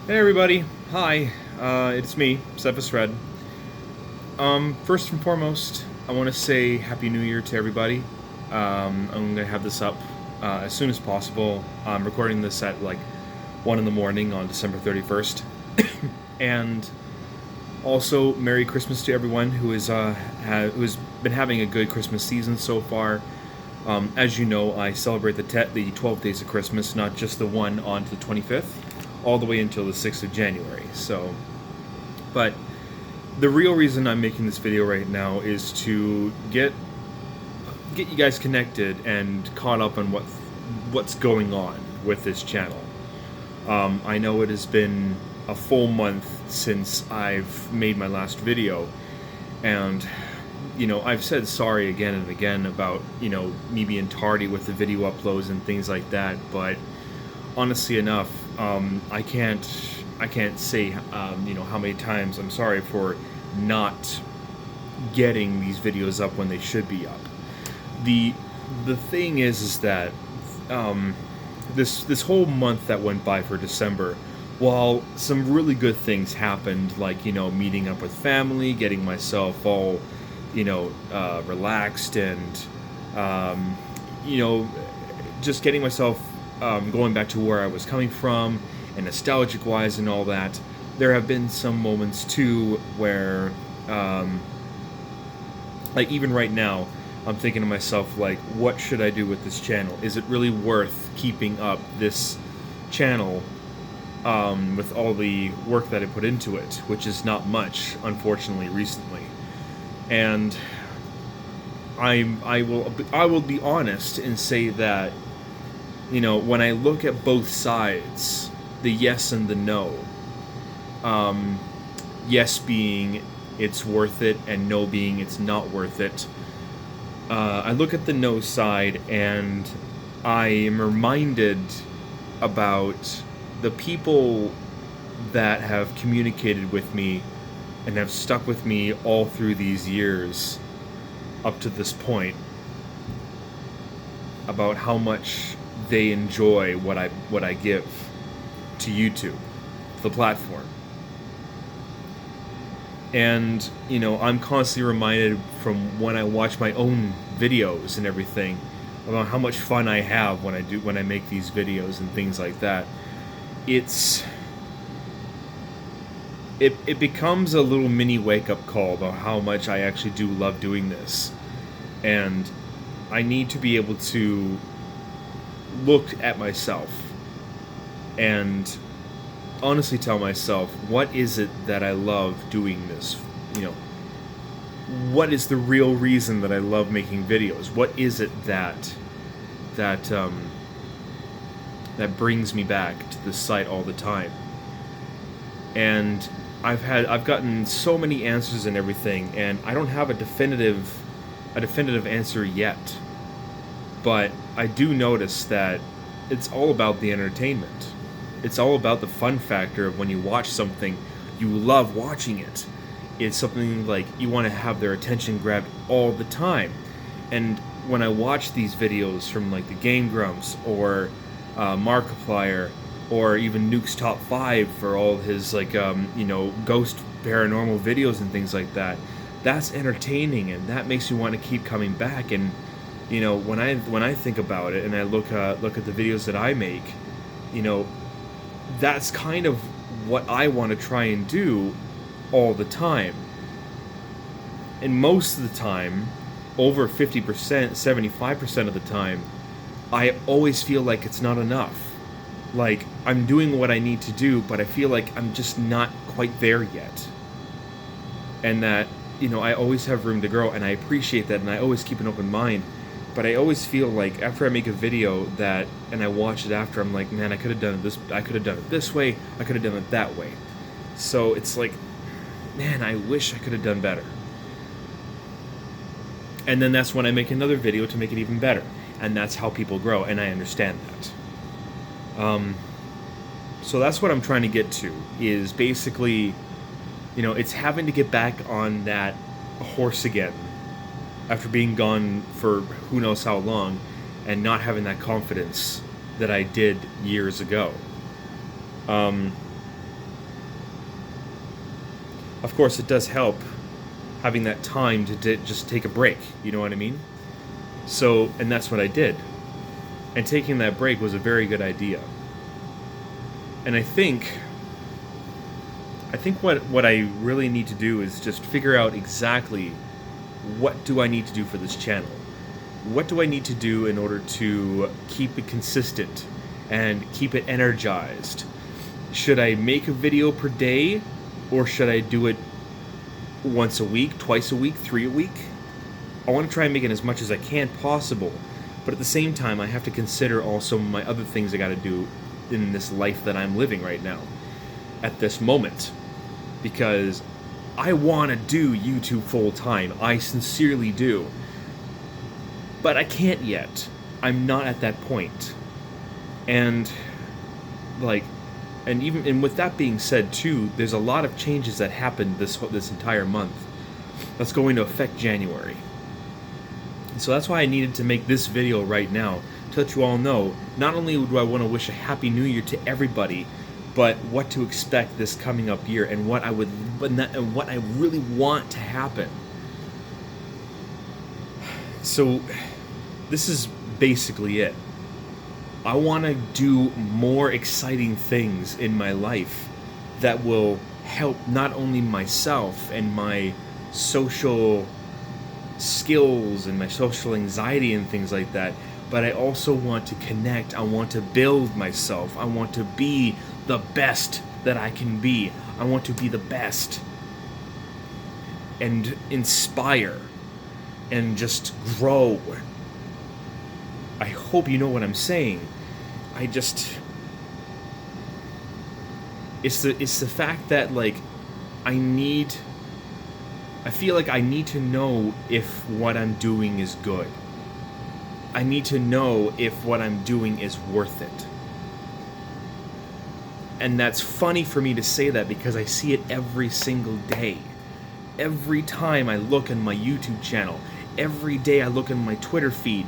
Hey everybody, hi, it's me, CephasRed. First and foremost, I want to say Happy New Year to everybody. I'm gonna have this up as soon as possible. I'm recording this at like 1 in the morning on December 31st. And also, Merry Christmas to everyone who's been having a good Christmas season so far. As you know, I celebrate the 12 days of Christmas, not just the one on to the 25th, all the way until the 6th of January. But the real reason I'm making this video right now is to get you guys connected and caught up on what's going on with this channel. I know it has been a full month since I've made my last video, and I've said sorry again and again about me being tardy with the video uploads and things like that. But honestly enough, I can't say how many times I'm sorry for not getting these videos up when they should be up. The thing is that this whole month that went by for December, while some really good things happened, like meeting up with family, getting myself all relaxed, and you know just getting myself going back to where I was coming from and nostalgic wise and all that. There have been some moments too where like even right now I'm thinking to myself, like, what should I do with this channel? Is it really worth keeping up this channel with all the work that I put into it, which is not much, unfortunately, recently. And I will be honest and say that when I look at both sides, the yes and the no, yes being it's worth it and no being it's not worth it, I look at the no side and I am reminded about the people that have communicated with me and have stuck with me all through these years up to this point, about how much they enjoy what I give to YouTube, the platform. And I'm constantly reminded from when I watch my own videos and everything about how much fun I have when I make these videos and things like that. It becomes a little mini wake-up call about how much I actually do love doing this. And I need to be able to look at myself and honestly tell myself, what is it that I love doing this? What is the real reason that I love making videos? What is it that brings me back to the site all the time? And I've gotten so many answers and everything, and I don't have a definitive answer yet. But I do notice that it's all about the entertainment. It's all about the fun factor of when you watch something, you love watching it. It's something like you want to have their attention grabbed all the time. And when I watch these videos from like the Game Grumps or Markiplier, or even Nuke's Top 5 for all his like ghost paranormal videos and things like that, that's entertaining and that makes me want to keep coming back. And when I think about it and I look at the videos that I make, that's kind of what I want to try and do all the time. And most of the time, over 50%, 75% of the time, I always feel like it's not enough. Like, I'm doing what I need to do, but I feel like I'm just not quite there yet. And that, I always have room to grow, and I appreciate that, and I always keep an open mind. But I always feel like after I make a video and I watch it after, I'm like, man, I could have done it this way, I could have done it that way. So it's like, man, I wish I could have done better. And then that's when I make another video to make it even better. And that's how people grow, and I understand that. So that's what I'm trying to get to, is basically, it's having to get back on that horse again after being gone for who knows how long and not having that confidence that I did years ago. Of course, it does help having that time to just take a break, you know what I mean? So, and that's what I did. And taking that break was a very good idea. And I think what I really need to do is just figure out exactly what do I need to do for this channel. What do I need to do in order to keep it consistent and keep it energized? Should I make a video per day, or should I do it once a week, twice a week, 3 a week? I want to try and make it as much as I can possible, but at the same time I have to consider also my other things I got to do in this life that I'm living right now, at this moment, because I want to do YouTube full time. I sincerely do. But I can't yet. I'm not at that point. And and with that being said too, there's a lot of changes that happened this entire month that's going to affect January. So that's why I needed to make this video right now, to let you all know, not only do I want to wish a Happy New Year to everybody, but what to expect this coming up year, and what I really want to happen. So this is basically it. I want to do more exciting things in my life that will help not only myself and my social skills and my social anxiety and things like that, but I also want to connect. I want to build myself. I want to be the best that I can be. I want to be the best and inspire and just grow. I hope you know what I'm saying. It's the fact that I feel like I need to know if what I'm doing is good. I need to know if what I'm doing is worth it. And that's funny for me to say that because I see it every single day. Every time I look on my YouTube channel, every day I look on my Twitter feed,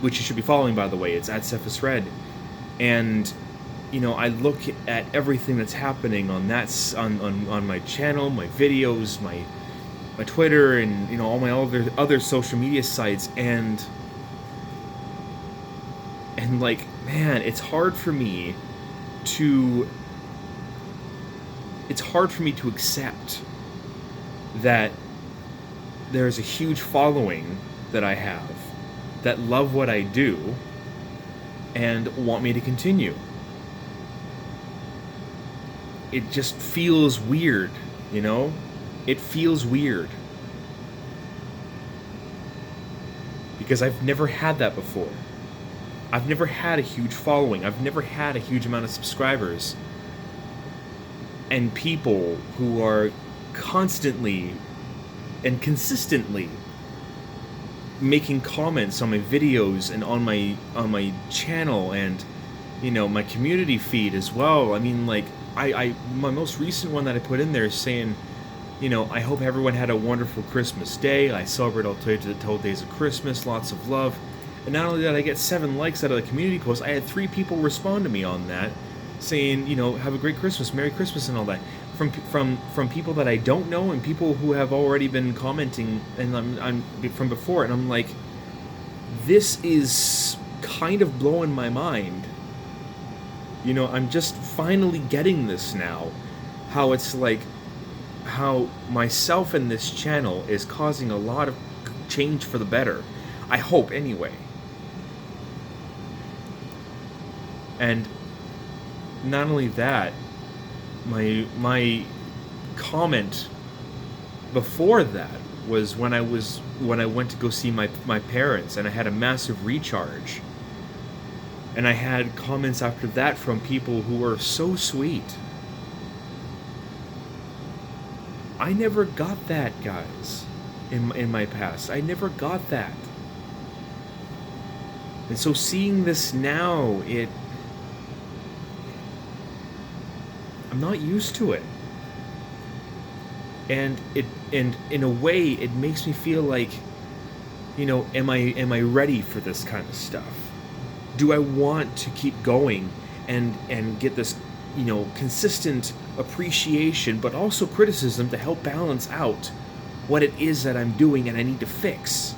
which you should be following, by the way. It's at CephasRed. And, you know, I look at everything that's happening on my channel, my videos, my Twitter, and, you know, all my other social media sites, and like, man, it's hard for me to accept that there's a huge following that I have that love what I do and want me to continue. It just feels weird, you know? It feels weird. Because I've never had that before. I've never had a huge following. I've never had a huge amount of subscribers. And people who are constantly and consistently making comments on my videos and on my channel, and, you know, my community feed as well. I mean, like, my most recent one that I put in there is saying, you know, I hope everyone had a wonderful Christmas day. I celebrate all 12 days of Christmas, lots of love. And not only did I get 7 likes out of the community post, I had 3 people respond to me on that, saying, you know, have a great Christmas, Merry Christmas, and all that. From people that I don't know, and people who have already been commenting, and I'm from before, and I'm like, this is kind of blowing my mind. You know, I'm just finally getting this now, how it's like, how myself and this channel is causing a lot of change for the better. I hope, anyway. And not only that, my comment before that was when I went to go see my parents, and I had a massive recharge. And I had comments after that from people who were so sweet. I never got that, guys, in my past. I never got that. And so seeing this now, I'm not used to it. And in a way, it makes me feel like, you know, am I ready for this kind of stuff? Do I want to keep going and get this consistent appreciation, but also criticism to help balance out what it is that I'm doing and I need to fix.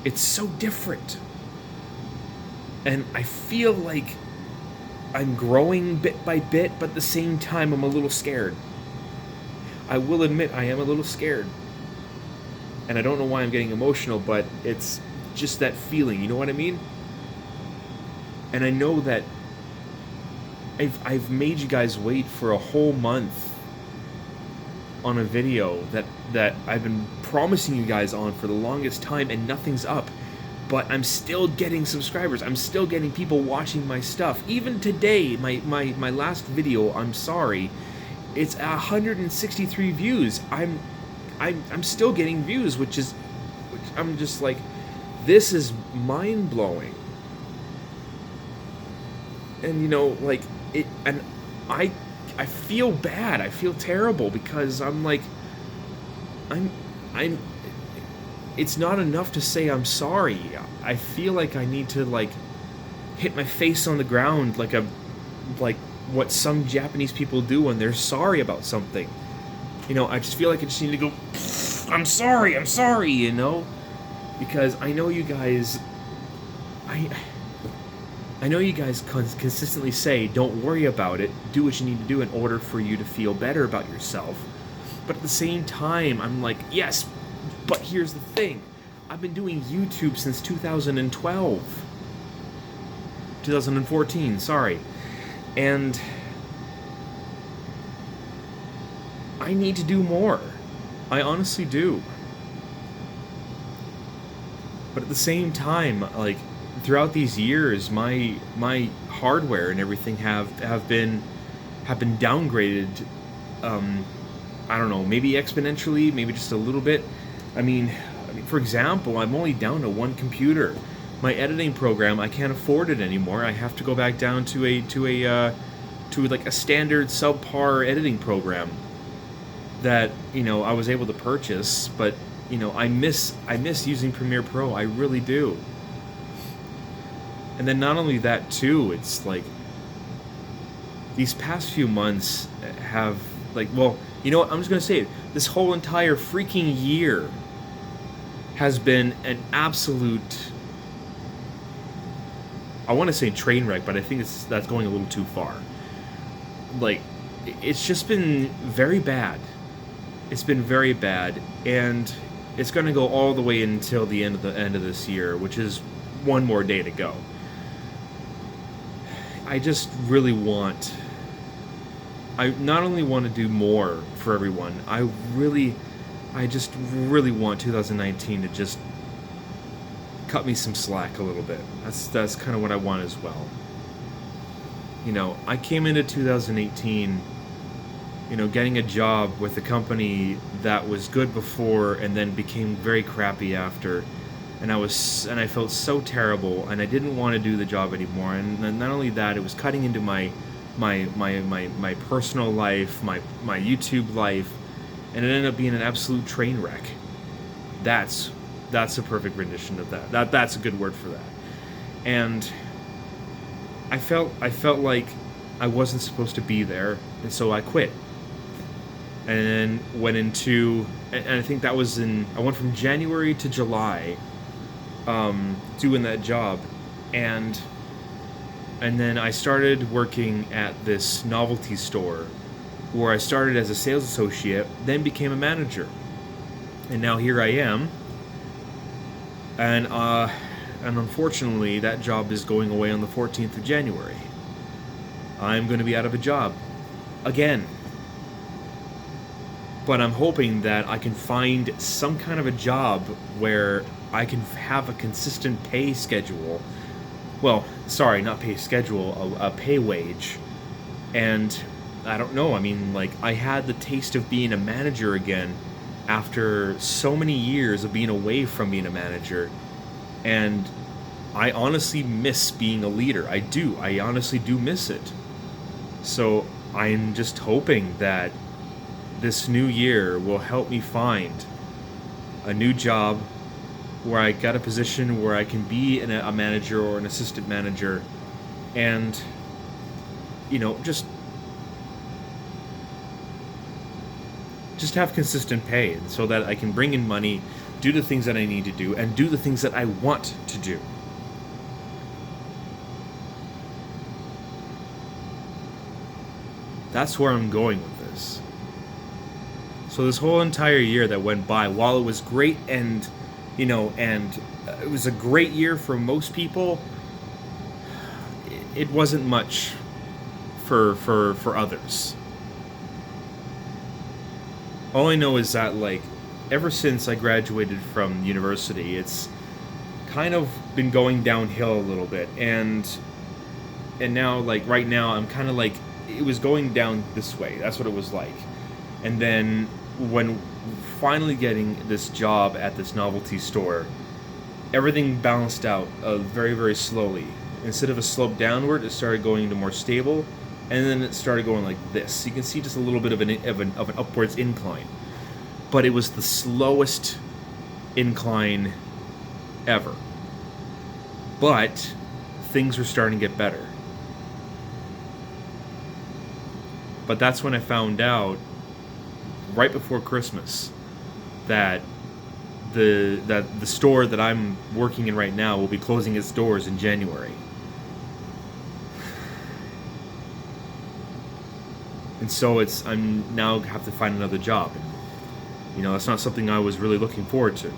It's so different. And I feel like I'm growing bit by bit, but at the same time I'm a little scared. I will admit I am a little scared. And I don't know why I'm getting emotional, but it's just that feeling, you know what I mean? And I know that I've made you guys wait for a whole month on a video that I've been promising you guys on for the longest time, and nothing's up. But I'm still getting subscribers. I'm still getting people watching my stuff. Even today, my last video, I'm sorry, it's 163 views. I'm still getting views, which I'm just like, this is mind-blowing. And like it, and I feel bad. I feel terrible because I'm like, it's not enough to say I'm sorry. I feel like I need to like hit my face on the ground like what some Japanese people do when they're sorry about something. I just feel like I just need to go, I'm sorry, because I know you guys, I know you guys consistently say, don't worry about it, do what you need to do in order for you to feel better about yourself. But at the same time, I'm like, yes, but here's the thing. I've been doing YouTube since 2014, sorry. And I need to do more. I honestly do. But at the same time, like, throughout these years, my hardware and everything have been downgraded. I don't know, maybe exponentially, maybe just a little bit. I mean, for example, I'm only down to one computer. My editing program, I can't afford it anymore. I have to go back down to like a standard subpar editing program that I was able to purchase, but I miss using Premiere Pro. I really do. And then not only that too, it's like these past few months have like, well, you know what, I'm just gonna say it. This whole entire freaking year has been an absolute, I want to say train wreck, but I think that's going a little too far. Like, it's just been very bad. It's been very bad, and it's going to go all the way until the end of this year, which is one more day to go. I just really want, I not only want to do more for everyone, I just really want 2019 to just cut me some slack a little bit. That's kind of what I want as well. I came into 2018, getting a job with a company that was good before and then became very crappy after, and I felt so terrible, and I didn't want to do the job anymore. And not only that, it was cutting into my personal life, my YouTube life, and it ended up being an absolute train wreck. That's a perfect rendition of that. That's a good word for that. And I felt like I wasn't supposed to be there, and so I quit. And went into, and I think that was I went from January to July, doing that job, and then I started working at this novelty store, where I started as a sales associate, then became a manager, and now here I am. And unfortunately, that job is going away on the 14th of January. I'm going to be out of a job again. But I'm hoping that I can find some kind of a job where I can have a consistent pay schedule. Well, sorry, not pay schedule, a pay wage. And I don't know, I mean, like, I had the taste of being a manager again after so many years of being away from being a manager. And I honestly miss being a leader. I do. I honestly do miss it. So I'm just hoping that this new year will help me find a new job where I got a position where I can be a manager or an assistant manager and, you know, just have consistent pay so that I can bring in money, do the things that I need to do, and do the things that I want to do. That's where I'm going with this. So this whole entire year that went by, while it was great and, you know, and it was a great year for most people, it wasn't much for others. All I know is that, like, ever since I graduated from university, it's kind of been going downhill a little bit, and now, like, right now, I'm kind of like, it was going down this way. That's what it was like. And then when finally getting this job at this novelty store, everything balanced out very, very slowly. Instead of a slope downward, it started going to more stable, and then it started going like this. You can see just a little bit of an upwards incline, but it was the slowest incline ever. But things were starting to get better. But that's when I found out, right before Christmas, that the store that I'm working in right now will be closing its doors in January. And so I'm now have to find another job. And, you know, that's not something I was really looking forward to.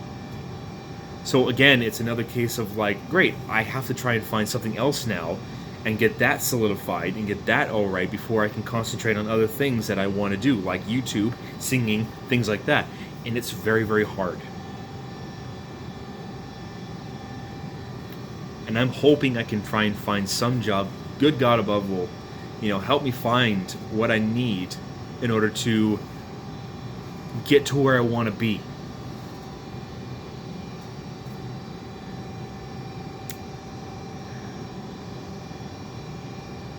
So again, it's another case of like, great, I have to try and find something else now and get that solidified and get that all right before I can concentrate on other things that I want to do, like YouTube, singing, things like that. And it's very, very hard. And I'm hoping I can try and find some job, good God above will, you know, help me find what I need in order to get to where I want to be.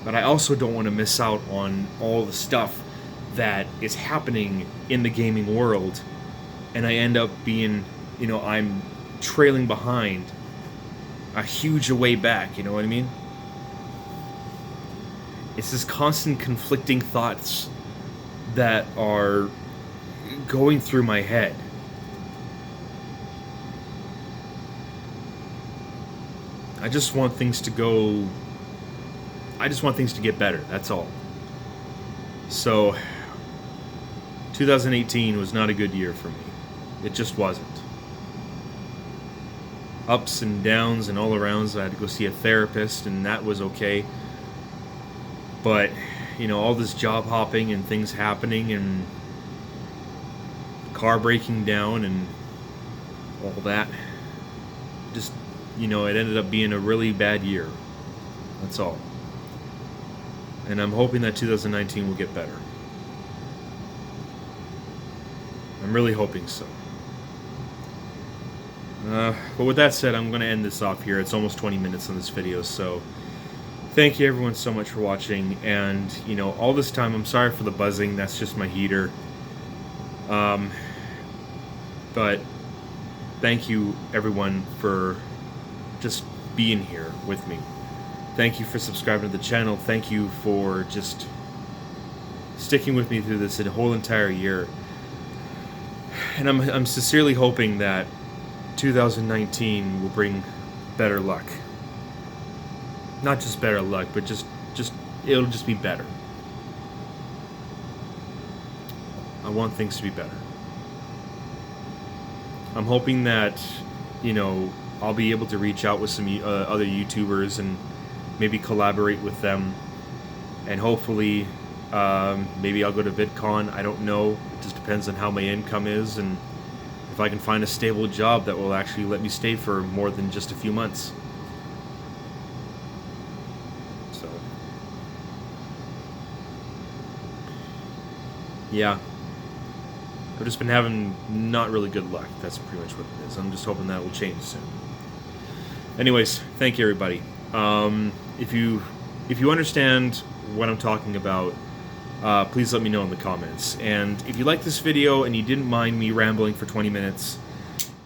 But I also don't want to miss out on all the stuff that is happening in the gaming world, and I end up being, you know, I'm trailing behind a huge way back, you know what I mean? It's this constant conflicting thoughts that are going through my head. I just want things to get better, that's all. So, 2018 was not a good year for me. It just wasn't. Ups and downs and all arounds. I had to go see a therapist, and that was okay. But, you know, all this job hopping and things happening and car breaking down and all that, just, you know, it ended up being a really bad year. That's all. And I'm hoping that 2019 will get better. I'm really hoping so. But with that said, I'm going to end this off here. It's almost 20 minutes on this video, so thank you everyone so much for watching. And, you know, all this time, I'm sorry for the buzzing. That's just my heater. But thank you everyone for just being here with me. Thank you for subscribing to the channel. Thank you for just sticking with me through this whole entire year. And I'm sincerely hoping that 2019 will bring better luck. Not just better luck, but just it'll just be better. I want things to be better. I'm hoping that, you know, I'll be able to reach out with some other YouTubers and maybe collaborate with them, and hopefully maybe I'll go to VidCon. I don't know. It just depends on how my income is and if I can find a stable job that will actually let me stay for more than just a few months. So, yeah, I've just been having not really good luck. That's pretty much what it is. I'm just hoping that will change soon. Anyways, thank you everybody. If you understand what I'm talking about, please let me know in the comments. And if you like this video and you didn't mind me rambling for 20 minutes,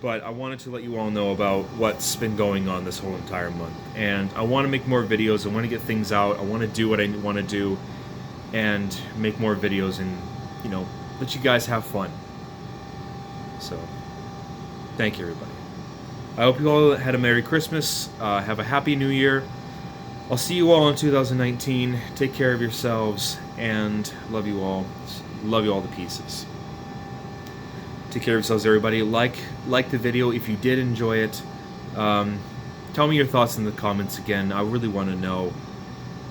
but I wanted to let you all know about what's been going on this whole entire month. And I want to make more videos. I want to get things out. I want to do what I want to do and make more videos and, you know, let you guys have fun. So, thank you, everybody. I hope you all had a Merry Christmas. Have a Happy New Year. I'll see you all in 2019. Take care of yourselves, and love you all. Love you all to pieces. Take care of yourselves, everybody. Like the video if you did enjoy it. Tell me your thoughts in the comments again. I really want to know.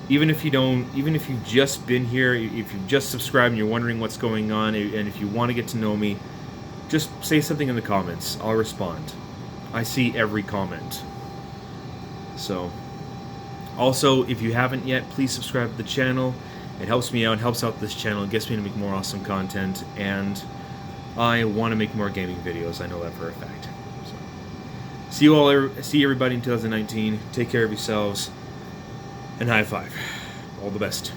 Even if you've just been here, if you've just subscribed and you're wondering what's going on, and if you want to get to know me, just say something in the comments. I'll respond. I see every comment. So, also, if you haven't yet, please subscribe to the channel. It helps me out, helps out this channel, it gets me to make more awesome content, and I want to make more gaming videos. I know that for a fact. So, see everybody in 2019. Take care of yourselves, and high five. All the best.